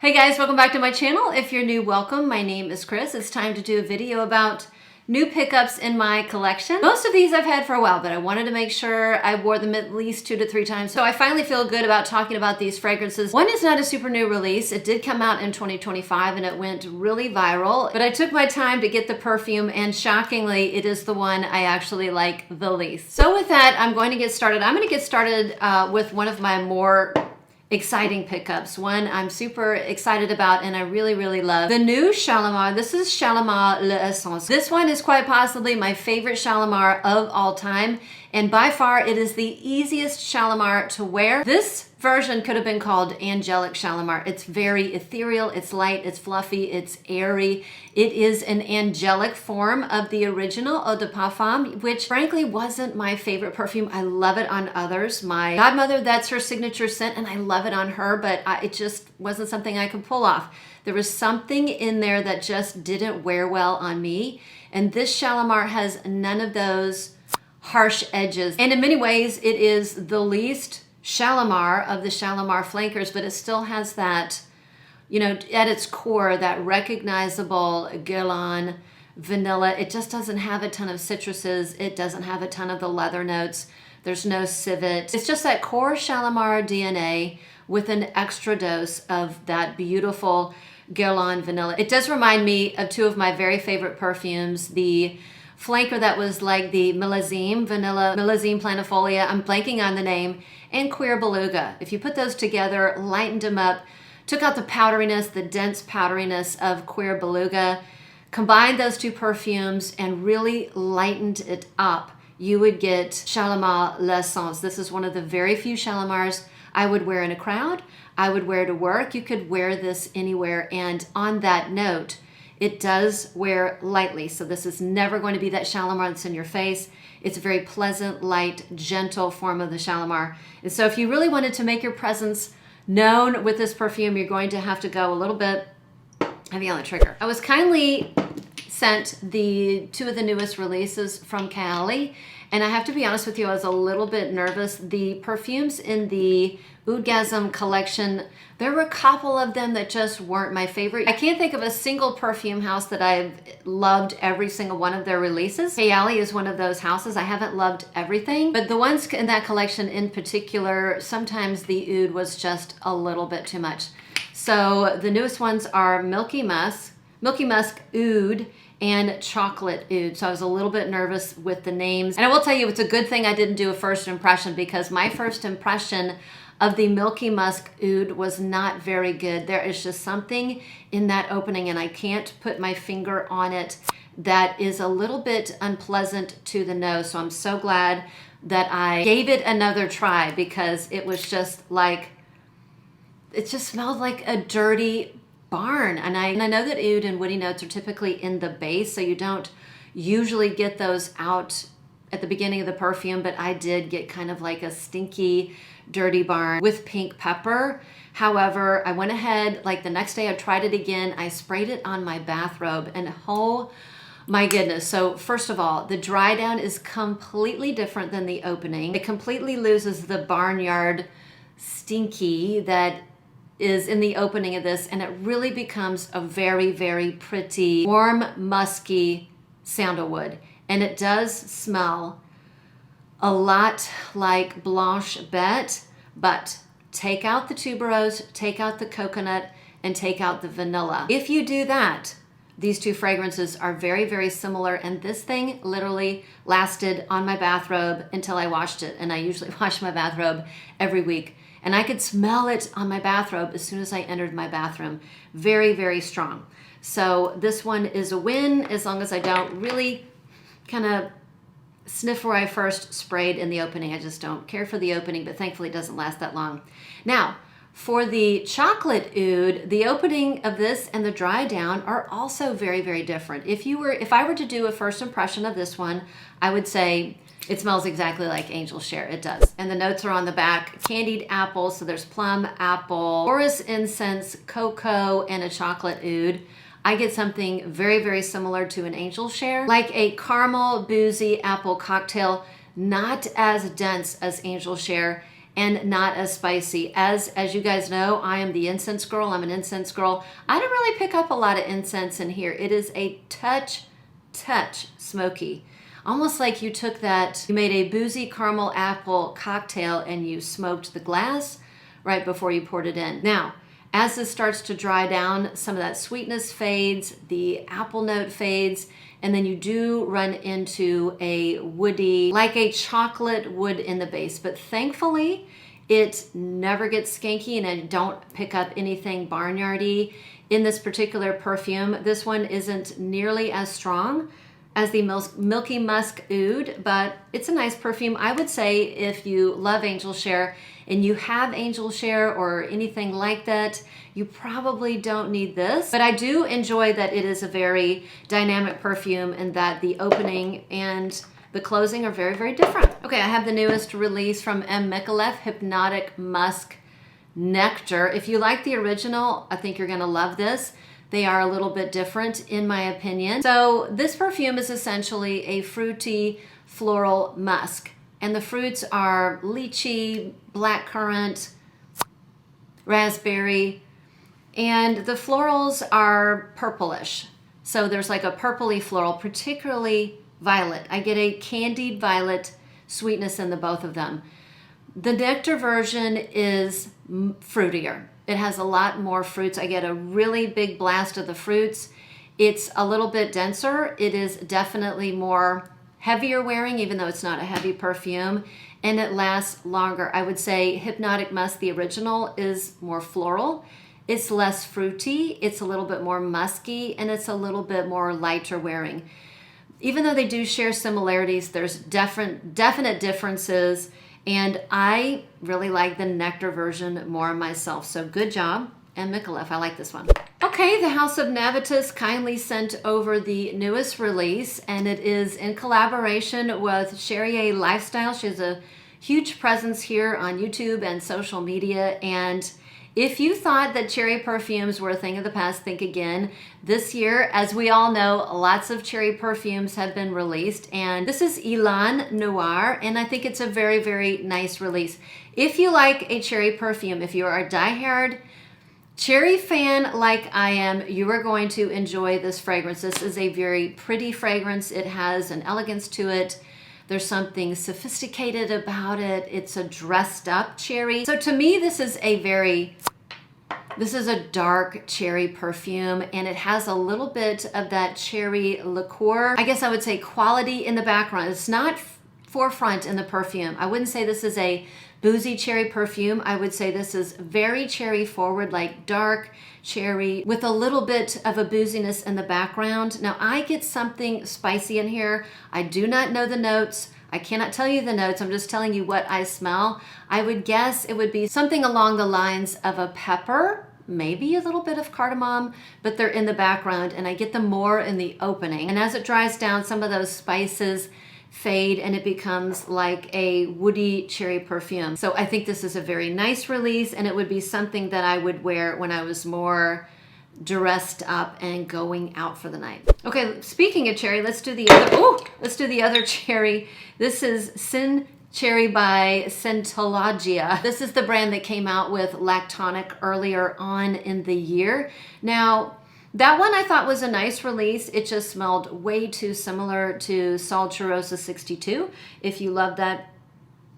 Hey guys, welcome back to my channel. If you're new, welcome. My name is Chris. It's time to do a video about new pickups in my collection. Most of these I've had for a while, but I wanted to make sure I wore them at least 2 to 3 times. So I finally feel good about talking about these fragrances. One is not a super new release. It did come out in 2025 and it went really viral, but I took my time to get the perfume and shockingly, it is the one I actually like the least. So with that, I'm going to get started. I'm going to get started with one of my more exciting pickups. One I'm super excited about and I really love. The new Shalimar. This is Shalimar L'Essence. This one is quite possibly my favorite Shalimar of all time. And by far it is the easiest Shalimar to wear. This version could have been called Angelic Shalimar. It's very ethereal, it's light, it's fluffy, it's airy. It is an angelic form of the original Eau de Parfum, which frankly wasn't my favorite perfume. I love it on others. My godmother, that's her signature scent and I love it on her, but it just wasn't something I could pull off. There was something in there that just didn't wear well on me. And this Shalimar has none of those harsh edges. And in many ways, it is the least Shalimar of the Shalimar flankers, but it still has that, you know, at its core, that recognizable Guerlain vanilla. It just doesn't have a ton of citruses. It doesn't have a ton of the leather notes. There's no civet. It's just that core Shalimar DNA with an extra dose of that beautiful Guerlain vanilla. It does remind me of 2 of my very favorite perfumes, the flanker that was like the Millésime, vanilla Millésime planifolia, I'm blanking on the name, and Queer Beluga. If you put those together, lightened them up, took out the powderiness, the dense powderiness of Queer Beluga, combined those 2 perfumes and really lightened it up, you would get Shalimar L'Essence. This is one of the very few Shalimars I would wear in a crowd. I would wear to work. You could wear this anywhere. And on that note, it does wear lightly. So this is never going to be that Shalimar that's in your face. It's a very pleasant, light, gentle form of the Shalimar. And so if you really wanted to make your presence known with this perfume, you're going to have to go a little bit heavy on the trigger. I was kindly sent the 2 of the newest releases from Kayali, and I have to be honest with you, I was a little bit nervous. The perfumes in the Oudgasm collection, there were a couple of them that just weren't my favorite. I can't think of a single perfume house that I've loved every single one of their releases. Kayali is one of those houses. I haven't loved everything, but the ones in that collection in particular, sometimes the oud was just a little bit too much. So the newest ones are Milky Musk Oud, and Chocolate Oud. So I was a little bit nervous with the names. And I will tell you, it's a good thing I didn't do a first impression, because my first impression of the Milky Musk Oud was not very good. There is just something in that opening, and I can't put my finger on it, that is a little bit unpleasant to the nose. So I'm so glad that I gave it another try, because it was just like, it just smelled like a dirty barn. And I know that oud and woody notes are typically in the base, so you don't usually get those out at the beginning of the perfume, but I did get kind of like a stinky, dirty barn with pink pepper. However, I went ahead, like the next day I tried it again, I sprayed it on my bathrobe, and oh my goodness. So first of all, the dry down is completely different than the opening. It completely loses the barnyard stinky that is in the opening of this, and it really becomes a very pretty, warm, musky sandalwood. And it does smell a lot like Blanche Bête, but take out the tuberose, take out the coconut, and take out the vanilla. If you do that, these 2 fragrances are very similar, and this thing literally lasted on my bathrobe until I washed it, and I usually wash my bathrobe every week. And I could smell it on my bathrobe as soon as I entered my bathroom. Very strong. So this one is a win, as long as I don't really kind of sniff where I first sprayed in the opening. I just don't care for the opening, but thankfully it doesn't last that long. Now, for the Chocolate Oud, the opening of this and the dry down are also very different. If I were to do a first impression of this one, I would say it smells exactly like Angel Share. It does. And the notes are on the back. Candied apple, so there's plum, apple, orris incense, cocoa, and a chocolate oud. I get something very similar to an Angel Share, like a caramel, boozy apple cocktail, not as dense as Angel Share, and not as spicy. As you guys know, I am the incense girl. I'm an incense girl. I don't really pick up a lot of incense in here. It is a touch smoky. Almost like you took that, you made a boozy caramel apple cocktail and you smoked the glass right before you poured it in. Now, as this starts to dry down, some of that sweetness fades, the apple note fades, and then you do run into a woody, like a chocolate wood in the base. But thankfully, it never gets skanky and I don't pick up anything barnyardy in this particular perfume. This one isn't nearly as strong as the Milky Musk Oud, but it's a nice perfume. I would say if you love Angel Share and you have Angel Share or anything like that, you probably don't need this. But I do enjoy that it is a very dynamic perfume and that the opening and the closing are very, very different. Okay, I have the newest release from Micallef, Hypnotic Musk Nectar. If you like the original, I think you're gonna love this. They are a little bit different in my opinion. So this perfume is essentially a fruity floral musk. And the fruits are lychee, blackcurrant, raspberry, and the florals are purplish. So there's like a purpley floral, particularly violet. I get a candied violet sweetness in the both of them. The nectar version is fruitier. It has a lot more fruits. I get a really big blast of the fruits. It's a little bit denser. It is definitely more heavier wearing, even though it's not a heavy perfume, and it lasts longer. I would say Hypnotic Musk, the original, is more floral. It's less fruity. It's a little bit more musky, and it's a little bit more lighter wearing. Even though they do share similarities, there's definite differences. And I really like the nectar version more myself. So good job, and Micallef. I like this one. Okay, the House of Navitus kindly sent over the newest release, and it is in collaboration with Cherry Lifestyle. She has a huge presence here on YouTube and social media. And if you thought that cherry perfumes were a thing of the past, think again. This year, as we all know, lots of cherry perfumes have been released, and this is Élan Noir, and I think it's a very, very nice release. If you like a cherry perfume, if you are a diehard cherry fan like I am, you are going to enjoy this fragrance. This is a very pretty fragrance. It has an elegance to it. There's something sophisticated about it. It's a dressed up cherry. So to me, this is a dark cherry perfume, and it has a little bit of that cherry liqueur. I guess I would say quality in the background. It's not forefront in the perfume. I wouldn't say this is a boozy cherry perfume. I would say this is very cherry forward, like dark cherry with a little bit of a booziness in the background. Now I get something spicy in here. I do not know the notes. I cannot tell you the notes. I'm just telling you what I smell. I would guess it would be something along the lines of a pepper, maybe a little bit of cardamom, but they're in the background, and I get them more in the opening. And as it dries down, some of those spices fade and it becomes like a woody cherry perfume. So I think this is a very nice release, and it would be something that I would wear when I was more dressed up and going out for the night. Okay, speaking of cherry, let's do the other cherry. This is Syn.Cherry by Scentologia. This is the brand that came out with Lactonic earlier on in the year. Now, that one I thought was a nice release. It just smelled way too similar to Solturosa 62. If you love that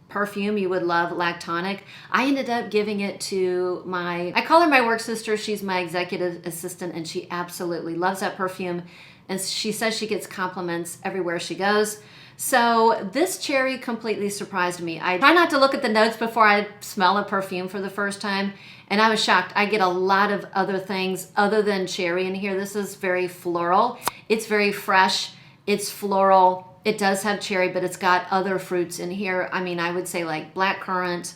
perfume, you would love Lactonic. I ended up giving it to I call her my work sister. She's my executive assistant, and she absolutely loves that perfume. And she says she gets compliments everywhere she goes. So this cherry completely surprised me. I try not to look at the notes before I smell a perfume for the first time, and I was shocked. I get a lot of other things other than cherry in here. This is very floral. It's very fresh. It's floral. It does have cherry, but it's got other fruits in here. I mean, I would say like blackcurrant,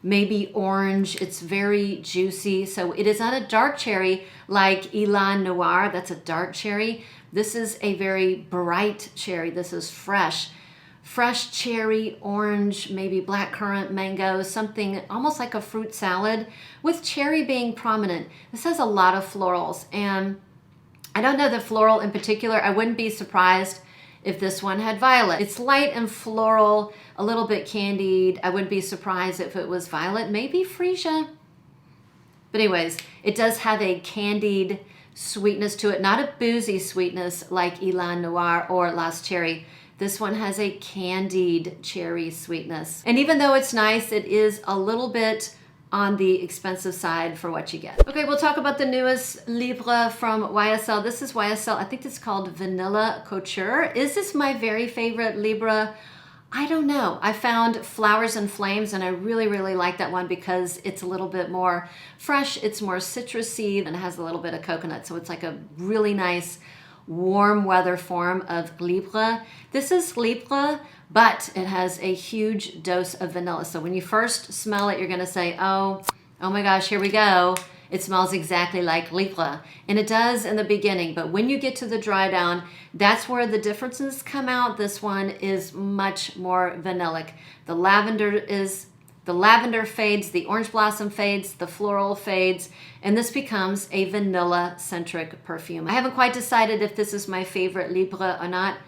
maybe orange. It's very juicy. So it is not a dark cherry like Élan Noir. That's a dark cherry. This is a very bright cherry. This is fresh cherry, orange, maybe blackcurrant, mango, something almost like a fruit salad with cherry being prominent. This has a lot of florals, and I don't know the floral in particular. I wouldn't be surprised if this one had violet. It's light and floral, a little bit candied. I wouldn't be surprised if it was violet, maybe freesia. But anyways, it does have a candied sweetness to it, not a boozy sweetness like Élan Noir or Last Cherry. This one has a candied cherry sweetness. And even though it's nice, it is a little bit on the expensive side for what you get. Okay, we'll talk about the newest Libre from YSL. This is YSL, I think it's called Vanilla Couture. Is this my very favorite Libre? I don't know. I found Flowers and Flames and I really, really like that one because it's a little bit more fresh, it's more citrusy, and it has a little bit of coconut. So it's like a really nice warm weather form of Libre. This is Libre, but it has a huge dose of vanilla. So when you first smell it, you're gonna say, oh my gosh, here we go. It smells exactly like Libre. And it does in the beginning, but when you get to the dry down, that's where the differences come out. This one is much more vanillic. The lavender fades, the orange blossom fades, the floral fades, and this becomes a vanilla-centric perfume. I haven't quite decided if this is my favorite Libre or not,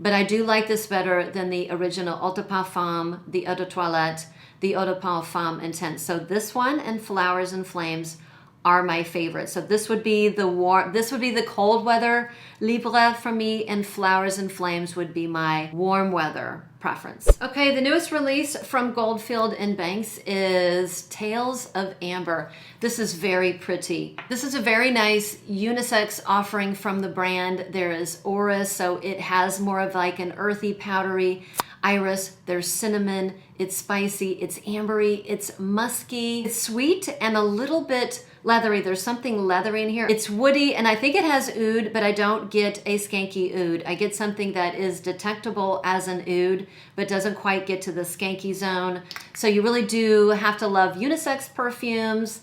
but I do like this better than the original Eau de Parfum, the Eau de Toilette, the Eau de Parfum Intense. So this one and Flowers and Flames are my favorite. So this would be the cold weather Libre for me, and Flowers and Flames would be my warm weather preference. Okay, the newest release from Goldfield and Banks is Tales of Amber. This is very pretty. This is a very nice unisex offering from the brand. There is orris, so it has more of like an earthy, powdery iris. There's cinnamon, it's spicy, it's ambery, it's musky, it's sweet and a little bit leathery. There's something leathery in here. It's woody, and I think it has oud, but I don't get a skanky oud. I get something that is detectable as an oud, but doesn't quite get to the skanky zone. So you really do have to love unisex perfumes,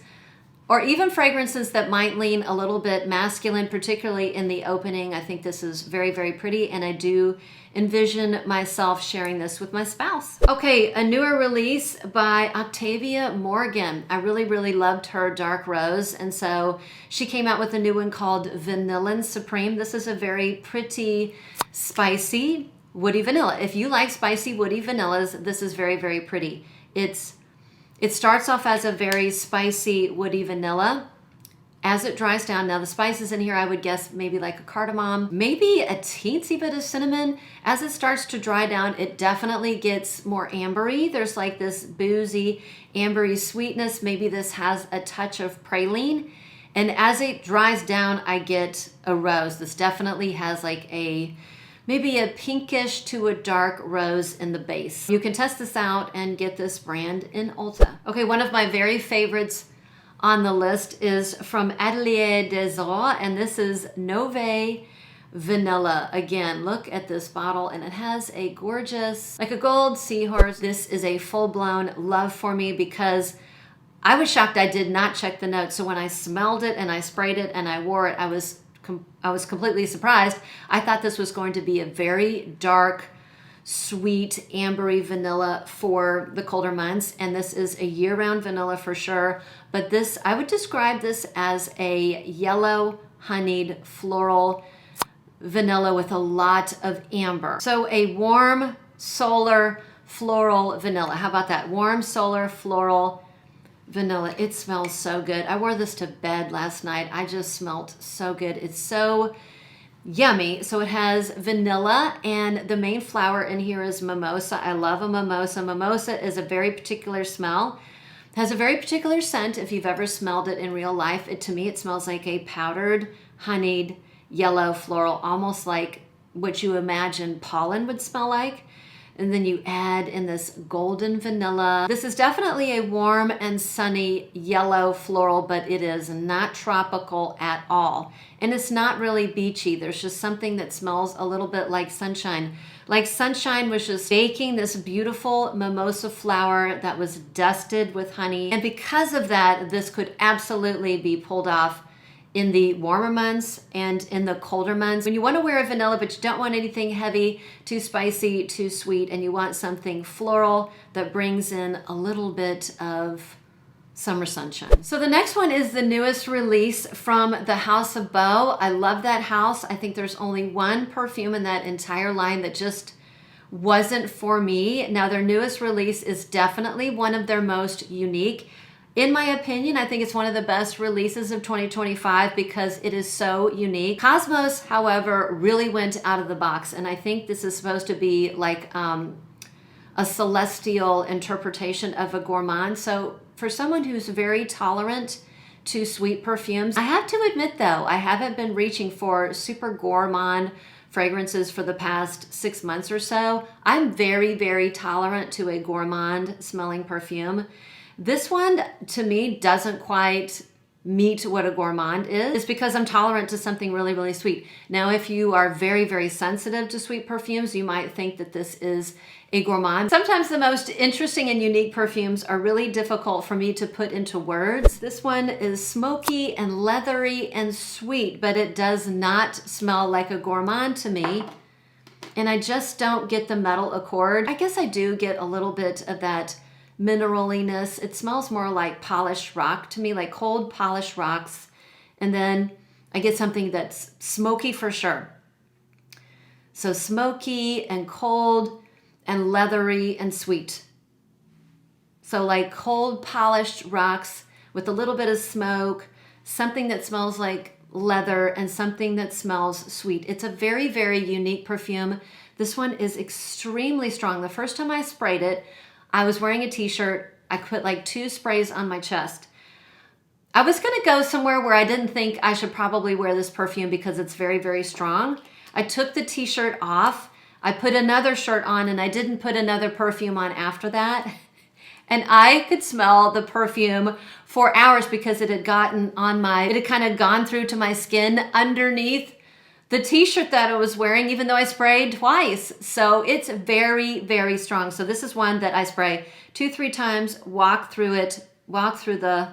or even fragrances that might lean a little bit masculine, particularly in the opening. I think this is very, very pretty, and I do envision myself sharing this with my spouse. Okay, a newer release by Octavia Morgan. I really, really loved her dark rose, and so she came out with a new one called Vanillin Spreme. This is a very pretty, spicy, woody vanilla. If you like spicy, woody vanillas, this is very, very pretty. It starts off as a very spicy, woody vanilla. As it dries down, now the spices in here, I would guess maybe like a cardamom, maybe a teensy bit of cinnamon. As it starts to dry down, it definitely gets more ambery. There's like this boozy, ambery sweetness. Maybe this has a touch of praline. And as it dries down, I get a rose. This definitely has like maybe a pinkish to a dark rose in the base. You can test this out and get this brand in Ulta. Okay, one of my very favorites on the list is from Atelier des Ors, and this is Noave Vanilla. Again, look at this bottle, and it has a gorgeous, like a gold seahorse. This is a full-blown love for me because I was shocked I did not check the notes. So when I smelled it and I sprayed it and I wore it, I was completely surprised. I thought this was going to be a very dark, sweet, ambery vanilla for the colder months, and this is a year-round vanilla for sure. But this, I would describe this as a yellow, honeyed, floral vanilla with a lot of amber. So a warm, solar, floral vanilla. How about that? Warm, solar, floral vanilla. It smells so good. I wore this to bed last night. I just smelled so good. It's so yummy. So it has vanilla, and the main flower in here is mimosa. I love a mimosa. Mimosa is a very particular smell. It has a very particular scent. If you've ever smelled it in real life, to me it smells like a powdered, honeyed, yellow floral, almost like what you imagine pollen would smell like. And then you add in this golden vanilla. This is definitely a warm and sunny yellow floral, but it is not tropical at all. And it's not really beachy. There's just something that smells a little bit like sunshine. Like sunshine was just baking this beautiful mimosa flower that was dusted with honey. And because of that, this could absolutely be pulled off in the warmer months and in the colder months. When you want to wear a vanilla, but you don't want anything heavy, too spicy, too sweet, and you want something floral that brings in a little bit of Summer Sunshine. So the next one is the newest release from the House of Beau. I love that house. I think there's only one perfume in that entire line that just wasn't for me. Now their newest release is definitely one of their most unique. In my opinion, I think it's one of the best releases of 2025 because it is so unique. Cosmos, however, really went out of the box, and I think this is supposed to be like a celestial interpretation of a gourmand. So for someone who's very tolerant to sweet perfumes, I have to admit though, I haven't been reaching for super gourmand fragrances for the past 6 months or so. I'm very, very tolerant to a gourmand smelling perfume. This one, to me, doesn't quite meet what a gourmand is. It's because I'm tolerant to something really, really sweet. Now, if you are very, very sensitive to sweet perfumes, you might think that this is a gourmand. Sometimes the most interesting and unique perfumes are really difficult for me to put into words. This one is smoky and leathery and sweet, but it does not smell like a gourmand to me. And I just don't get the metal accord. I guess I do get a little bit of that mineraliness. It smells more like polished rock to me, like cold polished rocks. And then I get something that's smoky for sure. So smoky and cold and leathery and sweet. So like cold polished rocks with a little bit of smoke, something that smells like leather and something that smells sweet. It's a very, very unique perfume. This one is extremely strong. The first time I sprayed it, I was wearing a t-shirt. I put like 2 sprays on my chest. I was gonna go somewhere where I didn't think I should probably wear this perfume because it's very, very strong. I took the t-shirt off, I put another shirt on, and I didn't put another perfume on after that. And I could smell the perfume for hours because it had gotten on my, it had kind of gone through to my skin underneath the t-shirt that I was wearing, even though I sprayed twice. So it's very, very strong. So this is one that I spray 2-3 times, walk through it, walk through the,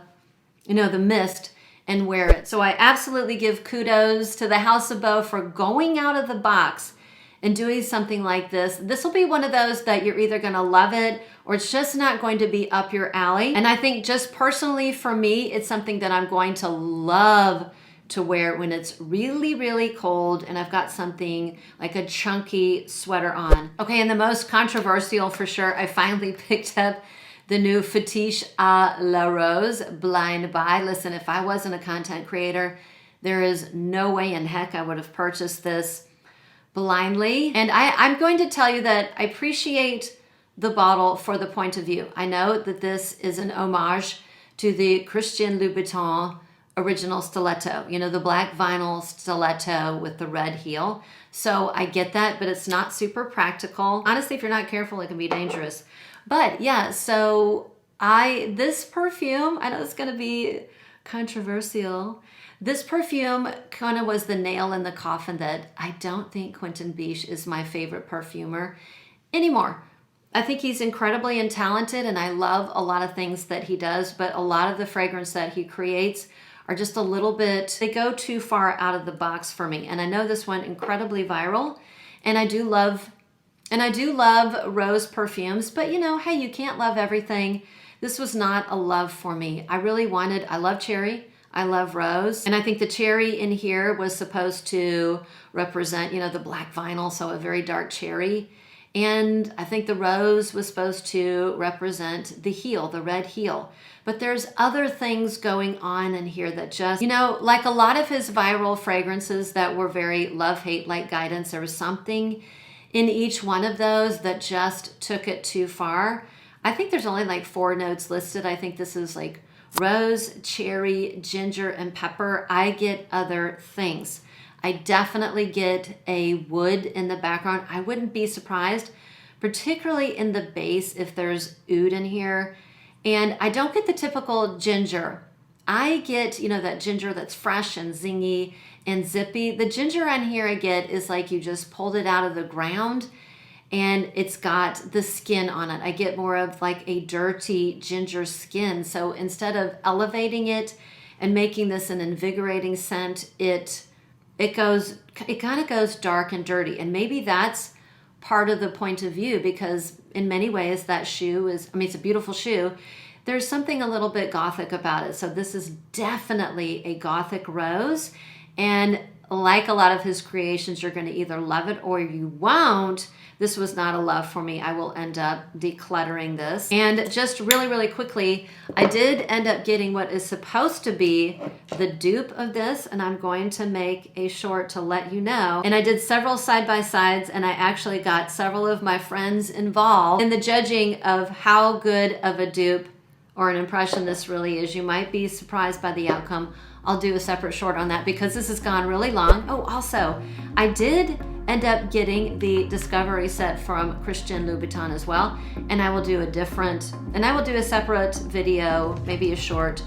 the mist, and wear it. So I absolutely give kudos to the House of Beau for going out of the box and doing something like this. This will be one of those that you're either gonna love it or it's just not going to be up your alley. And I think just personally for me, it's something that I'm going to love to wear when it's really, really cold and I've got something like a chunky sweater on. Okay, and the most controversial for sure, I finally picked up the new Fetiche La Rose Blind Buy. Listen, if I wasn't a content creator, there is no way in heck I would have purchased this blindly. And I'm going to tell you that I appreciate the bottle for the point of view. I know that this is an homage to the Christian Louboutin original stiletto, the black vinyl stiletto with the red heel. So I get that, but it's not super practical. Honestly, if you're not careful, it can be dangerous. But yeah, so this perfume, I know it's gonna be controversial. This perfume kind of was the nail in the coffin that I don't think Quentin Biche is my favorite perfumer anymore. I think he's incredibly talented and I love a lot of things that he does, but a lot of the fragrance that he creates are just a little bit, they go too far out of the box for me. And I know this went incredibly viral and I do love rose perfumes, but hey, you can't love everything. This was not a love for me. I love cherry, I love rose. And I think the cherry in here was supposed to represent, the black vinyl, so a very dark cherry. And I think the rose was supposed to represent the heel, the red heel. But there's other things going on in here that just, like a lot of his viral fragrances that were very love-hate like guidance, there was something in each one of those that just took it too far. I think there's only like 4 notes listed. I think this is like rose, cherry, ginger, and pepper. I get other things. I definitely get a wood in the background. I wouldn't be surprised, particularly in the base, if there's oud in here. And I don't get the typical ginger. I get, that ginger that's fresh and zingy and zippy. The ginger on here I get is like you just pulled it out of the ground and it's got the skin on it. I get more of like a dirty ginger skin. So instead of elevating it and making this an invigorating scent, it kind of goes dark and dirty. And maybe that's part of the point of view because in many ways that shoe is, it's a beautiful shoe. there's something a little bit gothic about it. So this is definitely a gothic rose. And like a lot of his creations, you're going to either love it or you won't. This was not a love for me. I will end up decluttering this. And just really, really quickly, I did end up getting what is supposed to be the dupe of this, and I'm going to make a short to let you know. And I did several side-by-sides, and I actually got several of my friends involved in the judging of how good of a dupe or an impression this really is. You might be surprised by the outcome. I'll do a separate short on that because this has gone really long. Oh, also, I did end up getting the Discovery set from Christian Louboutin as well, and I will do a separate video, maybe a short,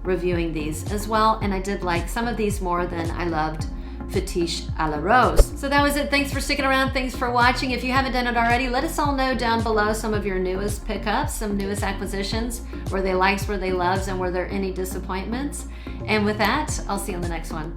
reviewing these as well. And I did like some of these more than I loved Fetiche La Rose. So that was it. Thanks for sticking around. Thanks for watching. If you haven't done it already, let us all know down below some of your newest pickups, some newest acquisitions, were they likes, were they loves, and were there any disappointments? And with that, I'll see you on the next one.